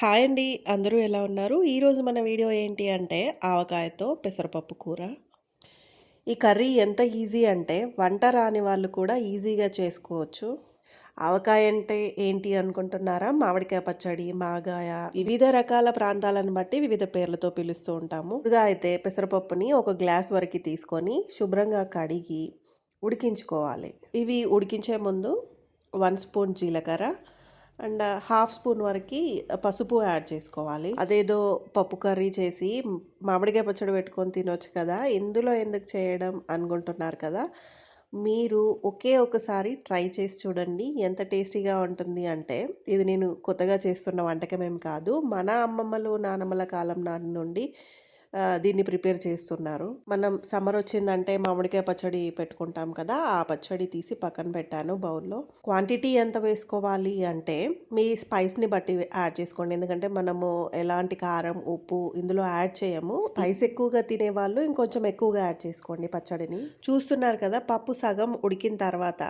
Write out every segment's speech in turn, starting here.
Hi అండి. అందరూ ఎలా ఉన్నారు? ఈరోజు మన వీడియో ఏంటి అంటే ఆవకాయతో పెసరపప్పు కూర. ఈ కర్రీ ఎంత ఈజీ అంటే వంట రాని వాళ్ళు కూడా ఈజీగా చేసుకోవచ్చు. ఆవకాయ అంటే ఏంటి అనుకుంటున్నారా? మామిడికాయ పచ్చడి, మాగాయ వివిధ రకాల ప్రాంతాలను బట్టి వివిధ పేర్లతో పిలుస్తూ ఉంటాము. ముందుగా అయితే పెసరపప్పుని ఒక గ్లాస్ వరకు తీసుకొని శుభ్రంగా కడిగి ఉడికించుకోవాలి. ఇవి ఉడికించే ముందు 1 స్పూన్ జీలకర్ర అండ్ హాఫ్ స్పూన్ వరకు పసుపు యాడ్ చేసుకోవాలి. అదేదో పప్పు కర్రీ చేసి మామిడికాయ పచ్చడి పెట్టుకొని తినొచ్చు కదా, ఇందులో ఎందుకు చేయడం అనుకుంటున్నారు కదా. మీరు ఒకే ఒకసారి ట్రై చేసి చూడండి ఎంత టేస్టీగా ఉంటుంది అంటే. ఇది నేను కొత్తగా చేస్తున్న వంటకం ఏం కాదు, మన అమ్మమ్మలు నానమ్మల కాలం నాటి నుండి దీన్ని ప్రిపేర్ చేస్తున్నారు. మనం సమ్మర్ వచ్చిందంటే మామిడికాయ పచ్చడి పెట్టుకుంటాం కదా, ఆ పచ్చడి తీసి పక్కన పెట్టాను బౌల్లో. క్వాంటిటీ ఎంత వేసుకోవాలి అంటే మీ స్పైస్ని బట్టి యాడ్ చేసుకోండి. ఎందుకంటే మనము ఎలాంటి కారం ఉప్పు ఇందులో యాడ్ చేయము. స్పైస్ ఎక్కువగా తినేవాళ్ళు ఇంకొంచెం ఎక్కువగా యాడ్ చేసుకోండి పచ్చడిని. చూస్తున్నారు కదా, పప్పు సగం ఉడికిన తర్వాత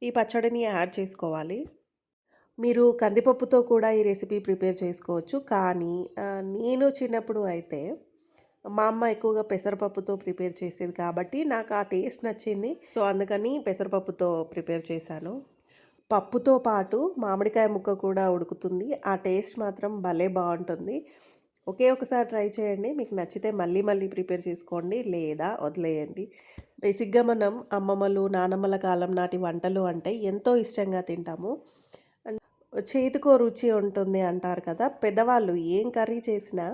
ఈ పచ్చడిని యాడ్ చేసుకోవాలి. మీరు కందిపప్పుతో కూడా ఈ రెసిపీ ప్రిపేర్ చేసుకోవచ్చు, కానీ నేను చిన్నప్పుడు అయితే మా అమ్మ ఎక్కువగా పెసరపప్పుతో ప్రిపేర్ చేసేది కాబట్టి నాకు ఆ టేస్ట్ నచ్చింది. సో అందుకని పెసరపప్పుతో ప్రిపేర్ చేశాను. పప్పుతో పాటు మామిడికాయ ముక్క కూడా ఉడుకుతుంది. ఆ టేస్ట్ మాత్రం భలే బాగుంటుంది. ఒకే ఒకసారి ట్రై చేయండి. మీకు నచ్చితే మళ్ళీ మళ్ళీ ప్రిపేర్ చేసుకోండి, లేదా వదిలేయండి. బేసిక్గా మనం అమ్మమ్మలు నానమ్మల కాలం నాటి వంటలు అంటే ఎంతో ఇష్టంగా తింటాము. చేతికో రుచి ఉంటుంది అంటారు కదా, పెద్దవాళ్ళు ఏం కర్రీ చేసినా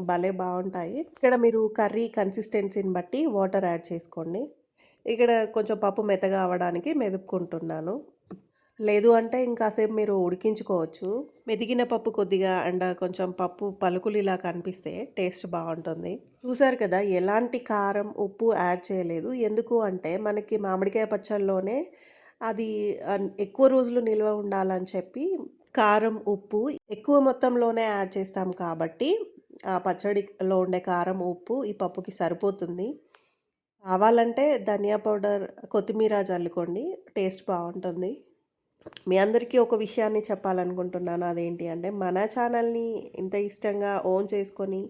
భలే బాగుంటాయి. ఇక్కడ మీరు కర్రీ కన్సిస్టెన్సీని బట్టి వాటర్ యాడ్ చేసుకోండి. ఇక్కడ కొంచెం పప్పు మెత్తగా అవ్వడానికి మెదుపుకుంటున్నాను. లేదు అంటే ఇంకాసేపు మీరు ఉడికించుకోవచ్చు. మెదిగిన పప్పు కొద్దిగా అండ్ కొంచెం పప్పు పలుకులు ఇలా కనిపిస్తే టేస్ట్ బాగుంటుంది. చూసారు కదా, ఎలాంటి కారం ఉప్పు యాడ్ చేయలేదు. ఎందుకు అంటే మనకి మామిడికాయ పచ్చళ్ళలోనే అది ఎక్కువ రోజులు నిల్వ ఉండాలని చెప్పి కారం ఉప్పు ఎక్కువ మొత్తంలోనే యాడ్ చేస్తాం కాబట్టి ఆ పచ్చడిలో ఉండే కారం ఉప్పు ఈ పప్పుకి సరిపోతుంది. కావాలంటే ధనియా పౌడర్ కొత్తిమీర చల్లుకోండి, టేస్ట్ బాగుంటుంది. మీ అందరికీ ఒక విషయాన్ని చెప్పాలనుకుంటున్నాను. అదేంటి అంటే మన ఛానల్ని ఇంత ఇష్టంగా ఓన్ చేసుకొని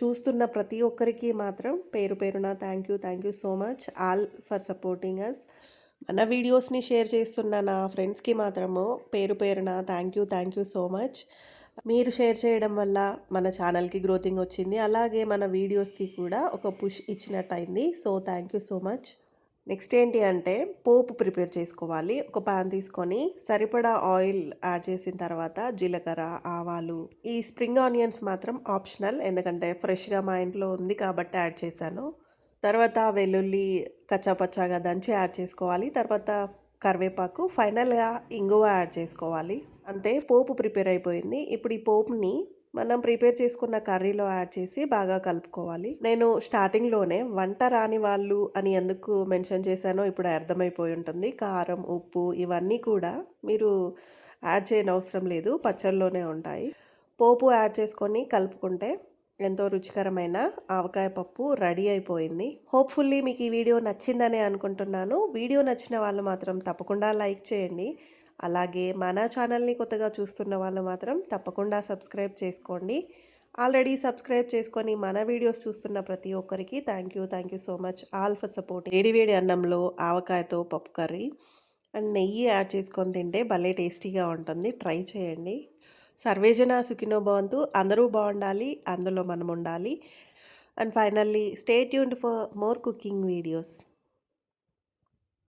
చూస్తున్న ప్రతి ఒక్కరికి మాత్రం పేరు పేరున thank you so much all for supporting us. మన వీడియోస్ని షేర్ చేస్తున్న నా ఫ్రెండ్స్కి మాత్రము పేరు పేరున థ్యాంక్ యూ సో మచ్. మీరు షేర్ చేయడం వల్ల మన ఛానల్కి గ్రోతింగ్ వచ్చింది, అలాగే మన వీడియోస్కి కూడా ఒక పుష్ ఇచ్చినట్టు అయింది. So thank you so much. Next ఏంటి అంటే పోపు ప్రిపేర్ చేసుకోవాలి. ఒక పాన్ తీసుకొని సరిపడా ఆయిల్ యాడ్ చేసిన తర్వాత జీలకర్ర ఆవాలు, ఈ స్ప్రింగ్ ఆనియన్స్ మాత్రం ఆప్షనల్, ఎందుకంటే ఫ్రెష్గా మా ఇంట్లో ఉంది కాబట్టి యాడ్ చేశాను. తర్వాత వెల్లుల్లి కచ్చాపచ్చాగా దంచి యాడ్ చేసుకోవాలి. తర్వాత కరివేపాకు, ఫైనల్గా ఇంగువ యాడ్ చేసుకోవాలి. అంతే, పోపు ప్రిపేర్ అయిపోయింది. ఇప్పుడు ఈ పోపుని మనం ప్రిపేర్ చేసుకున్న కర్రీలో యాడ్ చేసి బాగా కలుపుకోవాలి. నేను స్టార్టింగ్లోనే వంట రాని వాళ్ళు అని ఎందుకు మెన్షన్ చేశానో ఇప్పుడు అర్థమైపోయి ఉంటుంది. కారం ఉప్పు ఇవన్నీ కూడా మీరు యాడ్ చేయనవసరం లేదు, పచ్చళ్ళలోనే ఉంటాయి. పోపు యాడ్ చేసుకొని కలుపుకుంటే ఎంతో రుచికరమైన ఆవకాయ పప్పు రెడీ అయిపోయింది. హోప్ఫుల్లీ మీకు ఈ వీడియో నచ్చిందని అనుకుంటున్నాను. వీడియో నచ్చిన వాళ్ళు మాత్రం తప్పకుండా లైక్ చేయండి. అలాగే మన ఛానల్ని కొత్తగా చూస్తున్న వాళ్ళు మాత్రం తప్పకుండా సబ్స్క్రైబ్ చేసుకోండి. ఆల్రెడీ సబ్స్క్రైబ్ చేసుకొని మన వీడియోస్ చూస్తున్న ప్రతి ఒక్కరికి thank you so much all for support. వేడి అన్నంలో ఆవకాయతో పప్పు కర్రీ అండ్ నెయ్యి యాడ్ చేసుకొని తింటే భలే టేస్టీగా ఉంటుంది. ట్రై చేయండి. సర్వేజన సుఖినో భవంతు. అందరూ బాగుండాలి, అందులో మనం ఉండాలి. And finally stay tuned for more cooking videos.